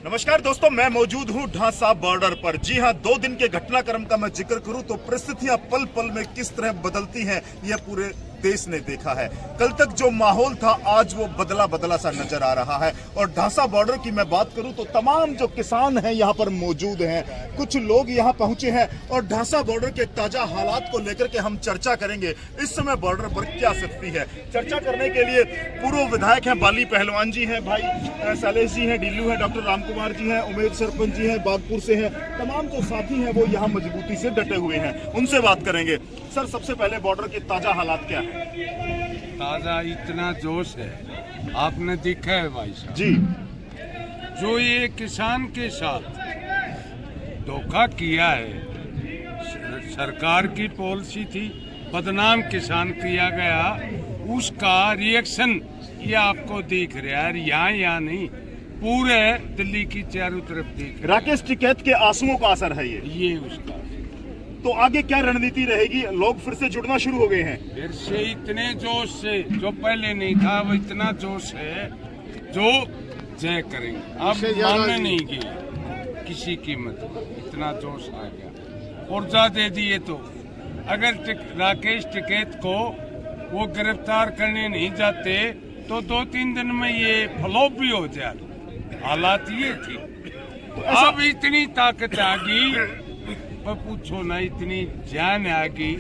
नमस्कार दोस्तों, मैं मौजूद हूं ढांसा बॉर्डर पर। जी हां, 2 दिन के घटनाक्रम का मैं जिक्र करूं तो परिस्थितियां पल पल में किस तरह बदलती हैं यह पूरे देश ने देखा है। कल तक जो माहौल था आज वो बदला बदला सा नजर आ रहा है। और ढांसा बॉर्डर की मैं बात करूं तो तमाम जो किसान हैं यहाँ पर मौजूद हैं, कुछ लोग यहाँ पहुंचे हैं और ढांसा बॉर्डर के ताजा हालात को लेकर के हम चर्चा करेंगे। इस समय बॉर्डर पर क्या स्थिति है, चर्चा करने के लिए पूर्व विधायक हैं बाली पहलवान जी हैं, भाई शैलेश जी हैं, डीलू है, डॉक्टर राम कुमार जी हैं, उमेद सरपंच जी हैं, बागपुर से हैं, तमाम जो साथी हैं वो यहाँ मजबूती से डटे हुए हैं, उनसे बात करेंगे। सर, सबसे पहले बॉर्डर के ताजा हालात क्या है? ताजा इतना जोश है, आपने देखा है भाई साहब जी। जो ये किसान के साथ धोखा किया है, सरकार की पॉलिसी थी, बदनाम किसान किया गया, उसका रिएक्शन ये आपको दिख रहा है। यहाँ नहीं, पूरे दिल्ली की चारों तरफ दिख रहा है। राकेश टिकैत के आंसुओं का असर है ये उसका। तो आगे क्या रणनीति रहेगी? लोग फिर से जुड़ना शुरू हो गए हैं। फिर से इतने जोश से, जो पहले नहीं था वो इतना जोश है जो जय करेंगे। अब मानने नहीं गए किसी कीमत पर, इतना जोश आ गया। ऊर्जा दे दिए तो अगर राकेश टिकैत को वो गिरफ्तार करने नहीं जाते तो 2-3 दिन में ये फ्लॉप भी हो जाए। हालात ये थी। अब इतनी ताकत आ गई, पूछो ना, इतनी जान आ गई।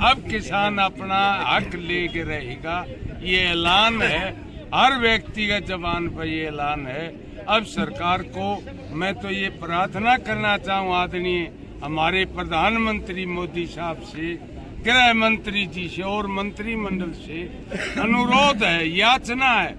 अब किसान अपना हक लेके रहेगा, ये ऐलान है, हर व्यक्ति का जबान पर ये ऐलान है। अब सरकार को मैं तो ये प्रार्थना करना चाहूँ आदरणीय हमारे प्रधानमंत्री मोदी साहब से, गृह मंत्री जी से और मंत्रिमंडल से अनुरोध है, याचना है,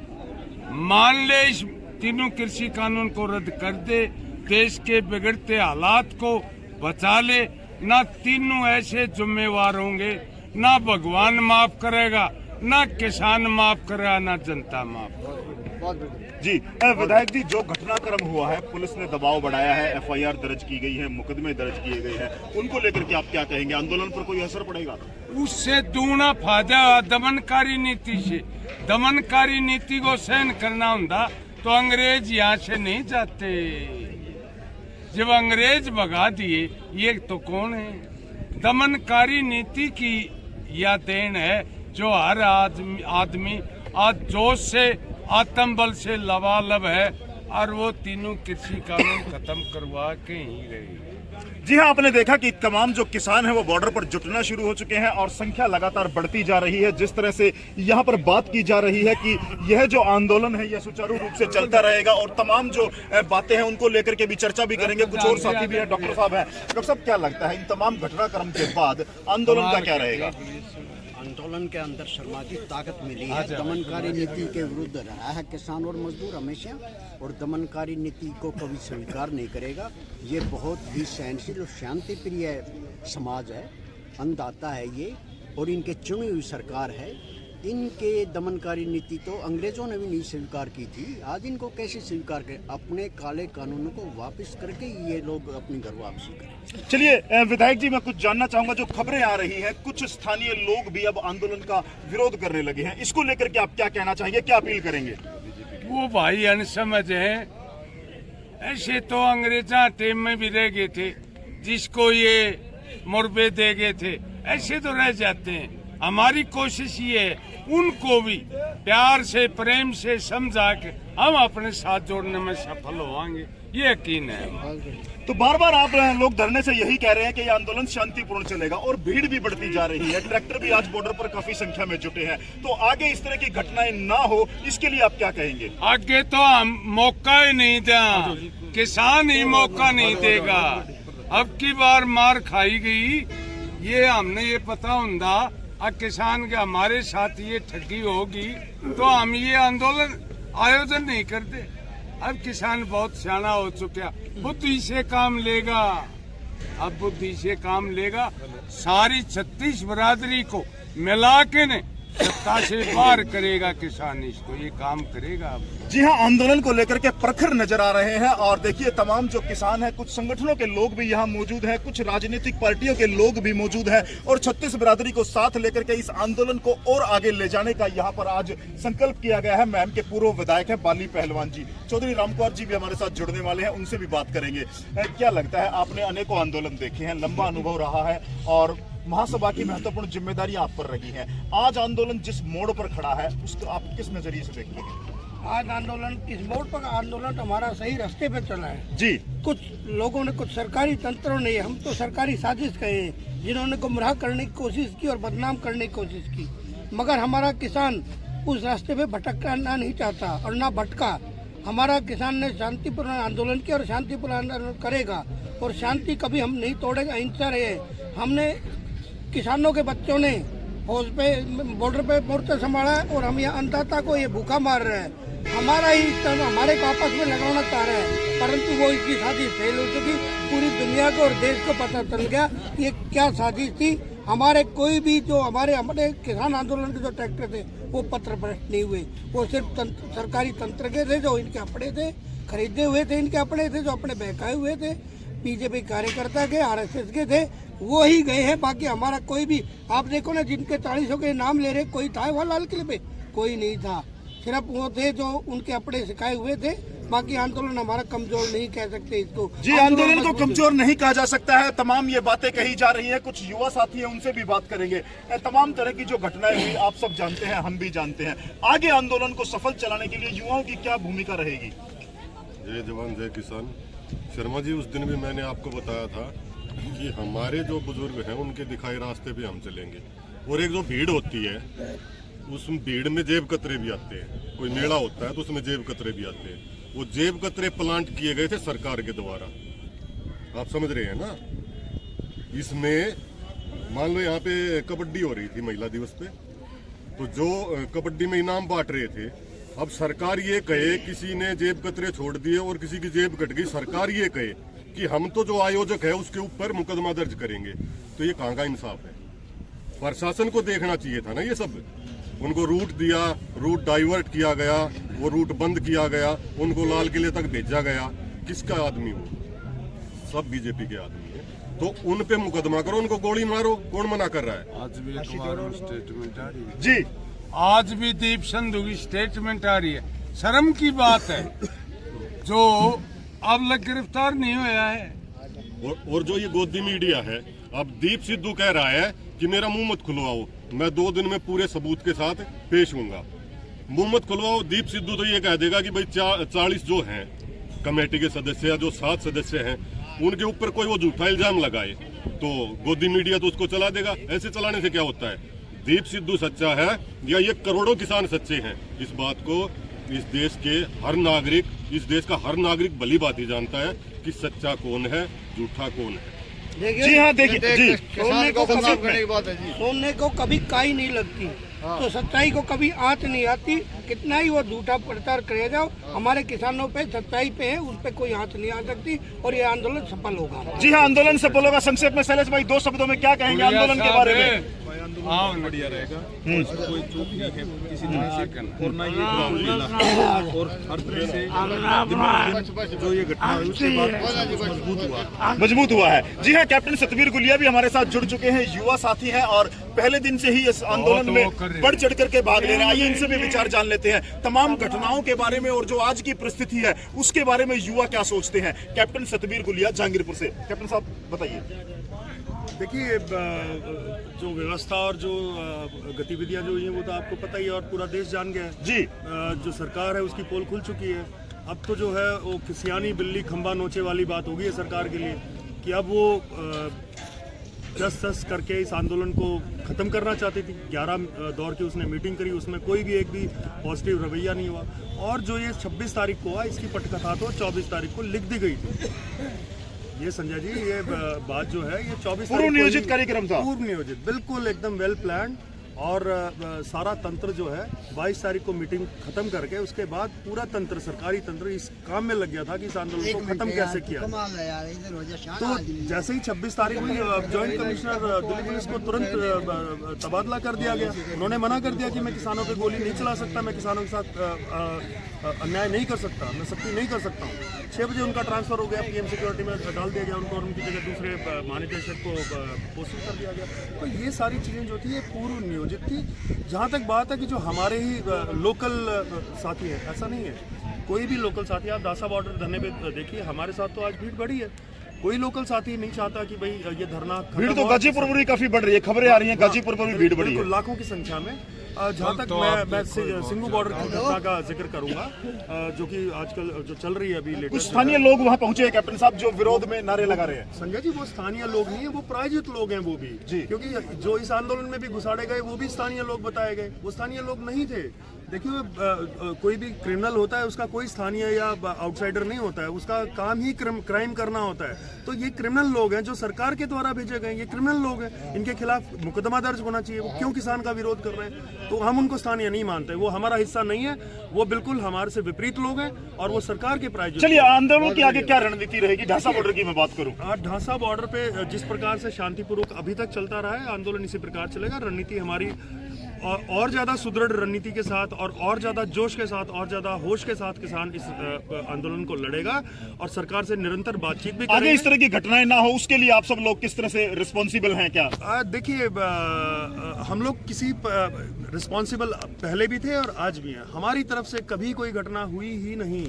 मान ले इस तीनों कृषि कानून को रद्द कर दे, देश के बिगड़ते हालात को बचा ले। ना तीनों ऐसे जिम्मेवार होंगे, ना भगवान माफ करेगा, ना किसान माफ करेगा, ना जनता माफ करेगा। जी विधायक जी, जो घटनाक्रम हुआ है, पुलिस ने दबाव बढ़ाया है, एफआईआर दर्ज की गई है, मुकदमे दर्ज किए गए हैं, उनको लेकर के आप क्या कहेंगे? आंदोलन पर कोई असर पड़ेगा? उससे दूना फायदा दमनकारी नीति से। दमनकारी नीति को सहन करना होता तो अंग्रेज यहाँ से नहीं जाते। जब अंग्रेज भगा दिए, ये तो कौन है? दमनकारी नीति की यह देन है जो हर आदमी आज जोश से, आत्मबल से लबालब है और वो तीनों कृषि कानून खत्म करवा के ही रहेगा। जी हाँ, आपने देखा कि तमाम जो किसान हैं वो बॉर्डर पर जुटना शुरू हो चुके हैं और संख्या लगातार बढ़ती जा रही है। जिस तरह से यहाँ पर बात की जा रही है कि यह जो आंदोलन है यह सुचारू रूप से चलता रहेगा और तमाम जो बातें हैं उनको लेकर के भी चर्चा भी करेंगे। कुछ और साथी भी हैं, डॉक्टर साहब हैं। डॉक्टर साहब, क्या लगता है इन तमाम घटनाक्रम के बाद आंदोलन का क्या रहेगा? आंदोलन के अंदर सामाजिक ताकत मिली है। दमनकारी नीति के विरुद्ध रहा है किसान और मजदूर हमेशा, और दमनकारी नीति को कभी स्वीकार नहीं करेगा। ये बहुत ही सहनशील और शांति प्रिय समाज है, अन्नदाता है ये, और इनके चुनी हुई सरकार है। इनके दमनकारी नीति तो अंग्रेजों ने भी नहीं स्वीकार की थी, आज इनको कैसे स्वीकार करें? अपने काले कानूनों को वापस करके ये लोग अपनी घर वापसी करें। चलिए विधायक जी, मैं कुछ जानना चाहूंगा। जो खबरें आ रही हैं, कुछ स्थानीय लोग भी अब आंदोलन का विरोध करने लगे हैं, इसको लेकर के आप क्या कहना चाहेंगे, क्या अपील करेंगे? वो भाई अनसमझ है। ऐसे तो अंग्रेजा टेम में भी रह गए थे, जिसको ये मुरबे दे गए थे, ऐसे तो रह जाते हैं। हमारी कोशिश ये है उनको भी प्यार से, प्रेम से समझा के हम अपने साथ जोड़ने में सफल होंगे, ये यकीन है। तो बार बार आप लोग धरने से यही कह रहे हैं कि ये आंदोलन शांतिपूर्ण चलेगा और भीड़ भी बढ़ती जा रही है, ट्रैक्टर भी आज बॉर्डर पर काफी संख्या में जुटे हैं। तो आगे इस तरह की घटनाएं ना हो, इसके लिए आप क्या कहेंगे? आगे तो हम मौका ही नहीं दें, किसान ही मौका नहीं देगा। अब की बार मार खाई गई, ये हमने ये पता होता अब किसान के हमारे साथ ये ठगी होगी तो हम ये आंदोलन आयोजन नहीं करते। अब किसान बहुत सियाना हो चुका, बुद्धि से काम लेगा। अब बुद्धि से काम लेगा, सारी 36 बरादरी को मिला के ने सत्ता से बाहर करेगा किसान, इसको ये काम करेगा। अब जी हां, आंदोलन को लेकर के प्रखर नजर आ रहे हैं और देखिए तमाम जो किसान हैं, कुछ संगठनों के लोग भी यहां मौजूद हैं, कुछ राजनीतिक पार्टियों के लोग भी मौजूद हैं और छत्तीस बिरादरी को साथ लेकर के इस आंदोलन को और आगे ले जाने का यहां पर आज संकल्प किया गया है। मैम के पूर्व विधायक है बाली पहलवान जी, चौधरी रामकुमार जी भी हमारे साथ जुड़ने वाले हैं, उनसे भी बात करेंगे। क्या लगता है, आपने अनेकों आंदोलन देखे हैं, लंबा अनुभव रहा है और महासभा की महत्वपूर्ण जिम्मेदारी आप पर रही है। आज आंदोलन जिस मोड़ पर खड़ा है उसको आप किस नजरिए से देखते हैं? आज आंदोलन किस मोड़ पर आंदोलन हमारा सही रास्ते पे चला है जी। कुछ लोगों ने, कुछ सरकारी तंत्रों ने, हम तो सरकारी साजिश कहे, जिन्होंने गुमराह करने की कोशिश की और बदनाम करने की कोशिश की, मगर हमारा किसान उस रास्ते पे भटकना नहीं चाहता और ना भटका। हमारा किसान ने शांतिपूर्ण आंदोलन किया और शांतिपूर्ण आंदोलन करेगा और शांति कभी हम नहीं तोड़ेगा। अहिंसा रहे, हमने किसानों के बच्चों ने फौज पे बॉर्डर पे मोर्चा संभाला है और हम यहाँ अन्नदाता को ये भूखा मार रहे हैं। हमारा ही हमारे को आपस में लगाना चाह रहे हैं, परंतु वो इसकी साजिश फेल हो चुकी। पूरी दुनिया को और देश को पता चल गया ये क्या साजिश थी। हमारे कोई भी जो हमारे किसान आंदोलन के जो ट्रैक्टर थे वो पत्र भ्रष्ट नहीं हुए, वो सिर्फ सरकारी तंत्र के थे, जो इनके अपने थे, खरीदे हुए थे, इनके अपने थे, जो अपने बहकाए हुए थे, बीजेपी कार्यकर्ता के, आरएसएस के थे, वो ही गए हैं। बाकी हमारा कोई भी, आप देखो ना, जिनके 40 के नाम ले रहे, कोई था वहाँ लाल किले पे? कोई नहीं था, सिर्फ वो थे जो उनके अपने सिखाए हुए थे। बाकी आंदोलन हमारा कमजोर नहीं कह सकते इसको। जी, आंदोलन को कमजोर नहीं कहा जा सकता है। तमाम ये बातें कही जा रही हैं, कुछ युवा साथी हैं, उनसे भी बात करेंगे। तमाम तरह की जो घटनाएं हुई आप सब जानते हैं, हम भी जानते हैं। आगे आंदोलन को सफल चलाने के लिए युवाओं की क्या भूमिका रहेगी? जय जवान जय किसान। शर्मा जी, उस दिन भी मैंने आपको बताया था कि हमारे जो बुजुर्ग हैं उनके दिखाए रास्ते पे हम चलेंगे। और एक जो भीड़ होती है, उस भीड़ में जेब कतरे भी आते हैं। कोई मेला होता है तो उसमें जेब कतरे भी आते हैं। वो जेब कतरे प्लांट किए गए थे सरकार के द्वारा, आप समझ रहे हैं ना। इसमें मान लो यहाँ पे कबड्डी हो रही थी महिला दिवस पे, तो जो कबड्डी में इनाम बांट रहे थे, अब सरकार ये कहे किसी ने जेब कतरे छोड़ दिए और किसी की जेब कट गई, सरकार ये कहे कि हम तो जो आयोजक है उसके ऊपर मुकदमा दर्ज करेंगे, तो ये कहाँ का इंसाफ है? प्रशासन को देखना चाहिए था ना ये सब। उनको रूट दिया, रूट डाइवर्ट किया गया, वो रूट बंद किया गया, उनको लाल किले तक भेजा गया। किसका आदमी हो? सब बीजेपी के आदमी है, तो उन पे मुकदमा करो, उनको गोली मारो, कौन मना कर रहा है? आज भी अखबार में स्टेटमेंट आ रही है जी, आज भी दीप संधू की स्टेटमेंट आ रही है। शर्म की बात है जो अब तक गिरफ्तार नहीं हुआ है। और जो ये गोदी मीडिया है, अब दीप सिद्धू कह रहा है कि मेरा मुंह मत खुलवाओ, मैं 2 दिन में पूरे सबूत के साथ पेश होऊंगा। मुंह मत खुलवाओ, दीप सिद्धू तो ये कह देगा कि भाई 40 जो हैं कमेटी के सदस्य या जो 7 सदस्य हैं उनके ऊपर कोई वो झूठा इल्जाम लगाए तो गोदी मीडिया तो उसको चला देगा। ऐसे चलाने से क्या होता है? दीप सिद्धू सच्चा है या ये करोड़ों किसान सच्चे हैं? इस बात को इस देश के हर नागरिक, इस देश का हर नागरिक भली बात ही जानता है कि सच्चा कौन है, झूठा कौन है। जी हाँ, देखिए जी, सोने को कभी काई नहीं लगती, तो सच्चाई को कभी आंच नहीं आती। कितना ही वो झूठा प्रचार करे जाओ, हमारे किसानों पे सच्चाई पे है, उस पे कोई आंच नहीं आ सकती और ये आंदोलन सफल होगा। जी हाँ, आंदोलन सफल होगा। संक्षेप में शैलेश भाई 2 शब्दों में क्या कहेंगे आंदोलन के बारे में? बढ़िया रहेगा, इसमें कोई चूक नहीं है किसी तरह से, और ना ये रामलीला और हर तरह से जो ये घटना हुई उसके बाद मजबूत हुआ है। जी हाँ, कैप्टन सतवीर गुलिया भी हमारे साथ जुड़ चुके हैं, युवा साथी हैं और पहले दिन से ही इस आंदोलन में बढ़ चढ़ करके भाग ले रहे हैं। आइए इनसे भी विचार जान लेते हैं तमाम घटनाओं के बारे में और जो आज की परिस्थिति है उसके बारे में युवा क्या सोचते हैं। कैप्टन सतवीर गुलिया जहांगीरपुर से। कैप्टन साहब बताइए। देखिए, जो व्यवस्था और जो गतिविधियां जो हुई हैं वो तो आपको पता ही है और पूरा देश जान गया है जी। जो सरकार है उसकी पोल खुल चुकी है। अब तो जो है वो सियानी बिल्ली खंबा नोचे वाली बात हो गई है सरकार के लिए कि अब वो जस करके इस आंदोलन को ख़त्म करना चाहती थी। 11 दौर की उसने मीटिंग करी, उसमें कोई भी एक भी पॉजिटिव रवैया नहीं हुआ। और जो ये 26 तारीख को हुआ, इसकी पटकथा तो 24 तारीख को लिख दी गई थी। ये संजय जी, ये बात जो है ये 24 पूर्व नियोजित कार्यक्रम था, पूर्व नियोजित, बिल्कुल एकदम वेल प्लान। और सारा तंत्र जो है 22 तारीख को मीटिंग खत्म करके उसके बाद पूरा तंत्र, सरकारी तंत्र इस काम में लग गया था कि इस आंदोलन को खत्म कैसे किया। तो जैसे ही 26 तारीख हुई, जॉइंट कमिश्नर दिल्ली पुलिस को तुरंत तबादला कर दिया गया। उन्होंने मना कर दिया कि मैं किसानों पे गोली नहीं चला सकता, मैं किसानों के साथ अन्याय नहीं कर सकता, मैं सख्ती नहीं कर सकता हूँ। 6 बजे उनका ट्रांसफर हो गया, पीएम सिक्योरिटी में डाल दिया गया उनको और उनकी जगह दूसरे महानिदेशक को पोस्टिंग कर दिया गया। तो ये सारी चीज़ें जो थी ये पूर्व नियोजित थी। जहाँ तक बात है कि जो हमारे ही लोकल साथी हैं, ऐसा नहीं है। कोई भी लोकल साथी, आप दासा बॉर्डर धरने पे देखिए, हमारे साथ तो आज भीड़ बढ़ी है। कोई लोकल साथी नहीं चाहता कि भाई ये धरना भीड़ तो गाजीपुर में भी काफी बढ़ रही है, खबरें आ रही हैं गाजीपुर में भी भीड़ बढ़ी है लाखों की संख्या में। जहाँ तक मैं सिंगू बॉर्डर की घटना का जिक्र करूंगा, जो कि आजकल जो चल रही है अभी लेटेस्ट। कुछ स्थानीय लोग वहां पहुंचे हैं कैप्टन साहब, जो विरोध में नारे लगा रहे हैं। संजय जी, वो स्थानीय लोग नहीं है, वो प्रायोजित लोग हैं वो भी जी, क्योंकि जो इस आंदोलन में भी घुसाड़े गए वो भी स्थानीय लोग बताए गए, वो स्थानीय लोग नहीं थे। देखिए, कोई भी क्रिमिनल होता है उसका कोई स्थानीय या आउटसाइडर नहीं होता है, उसका काम ही क्राइम करना होता है। तो ये क्रिमिनल लोग हैं जो सरकार के द्वारा भेजे गए, ये क्रिमिनल लोग हैं, इनके खिलाफ मुकदमा दर्ज होना चाहिए। वो क्यों किसान का विरोध कर रहे हैं? तो हम उनको स्थानीय नहीं मानते, वो हमारा हिस्सा नहीं है, वो बिल्कुल हमारे से विपरीत लोग हैं और वो सरकार के प्रायोजक। चलिए, आंदोलन की आगे क्या रणनीति रहेगी? ढांसा बॉर्डर की मैं बात करूं, ढांसा बॉर्डर पे जिस प्रकार से शांतिपूर्वक अभी तक चलता रहा है आंदोलन, इसी प्रकार चलेगा। रणनीति हमारी और ज्यादा सुदृढ़ रणनीति के साथ और ज्यादा जोश के साथ और ज्यादा होश के साथ किसान इस आंदोलन को लड़ेगा और सरकार से निरंतर बातचीत भी करेंगे। आगे इस तरह की घटनाएं ना हो उसके लिए आप सब लोग किस तरह से रिस्पॉन्सिबल हैं? क्या देखिए, हम लोग किसी रिस्पॉन्सिबल पहले भी थे और आज भी हैं। हमारी तरफ से कभी कोई घटना हुई ही नहीं।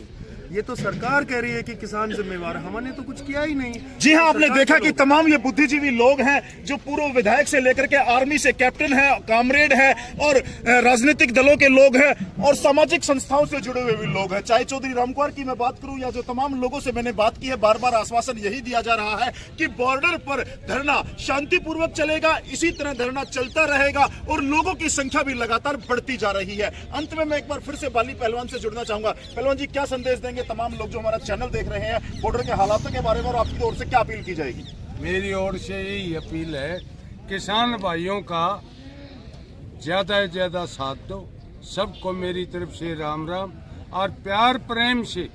ये तो सरकार कह रही है कि किसान जिम्मेवार है, हमने तो कुछ किया ही नहीं। जी हाँ, आपने देखा कि तमाम ये बुद्धिजीवी लोग हैं जो पूर्व विधायक से लेकर के आर्मी से कैप्टन है, कामरेड है और राजनीतिक दलों के लोग हैं और सामाजिक संस्थाओं से जुड़े हुए भी लोग हैं। चाहे चौधरी रामकुमार की मैं बात करूं या जो तमाम लोगों से मैंने बात की है, बार बार आश्वासन यही दिया जा रहा है कि बॉर्डर पर धरना शांतिपूर्वक चलेगा, इसी तरह धरना चलता रहेगा और लोगों की संख्या भी लगातार बढ़ती जा रही है। अंत में मैं एक बार फिर से बाली पहलवान से जुड़ना चाहूंगा। पहलवान जी, क्या संदेश देंगे तमाम लोग जो हमारा चैनल देख रहे हैं बॉर्डर के हालातों के बारे में, और आपकी ओर से क्या अपील की जाएगी? मेरी ओर से यही अपील है, किसान भाइयों का ज्यादा से ज्यादा साथ दो। सबको मेरी तरफ से राम राम और प्यार प्रेम से,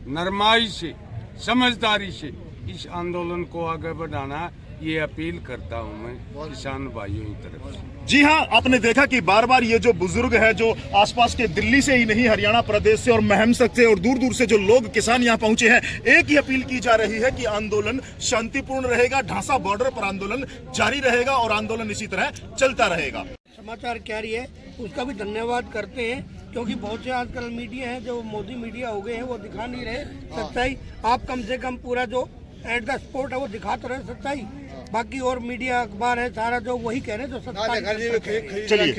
नरमाई से, समझदारी से इस आंदोलन को आगे बढ़ाना, ये अपील करता हूं मैं किसान भाइयों की तरफ से। जी हाँ, आपने देखा कि बार बार ये जो बुजुर्ग है, जो आसपास के दिल्ली से ही नहीं हरियाणा प्रदेश से और महमसक से और दूर दूर से जो लोग किसान यहाँ पहुंचे हैं, एक ही अपील की जा रही है कि आंदोलन शांतिपूर्ण रहेगा, ढांसा बॉर्डर पर आंदोलन जारी रहेगा और आंदोलन इसी तरह चलता रहेगा। समाचार क्या रही है उसका भी धन्यवाद करते हैं, क्योंकि बहुत से आजकल मीडिया हैं जो मोदी मीडिया हो गए हैं, वो दिखा नहीं रहे सच्चाई। आप कम से कम पूरा जो एट द स्पॉट है वो दिखा तो रहे सच्चाई। बाकी और मीडिया अखबार है सारा जो वही कह रहे हैं जो सच्चाई। चलिए।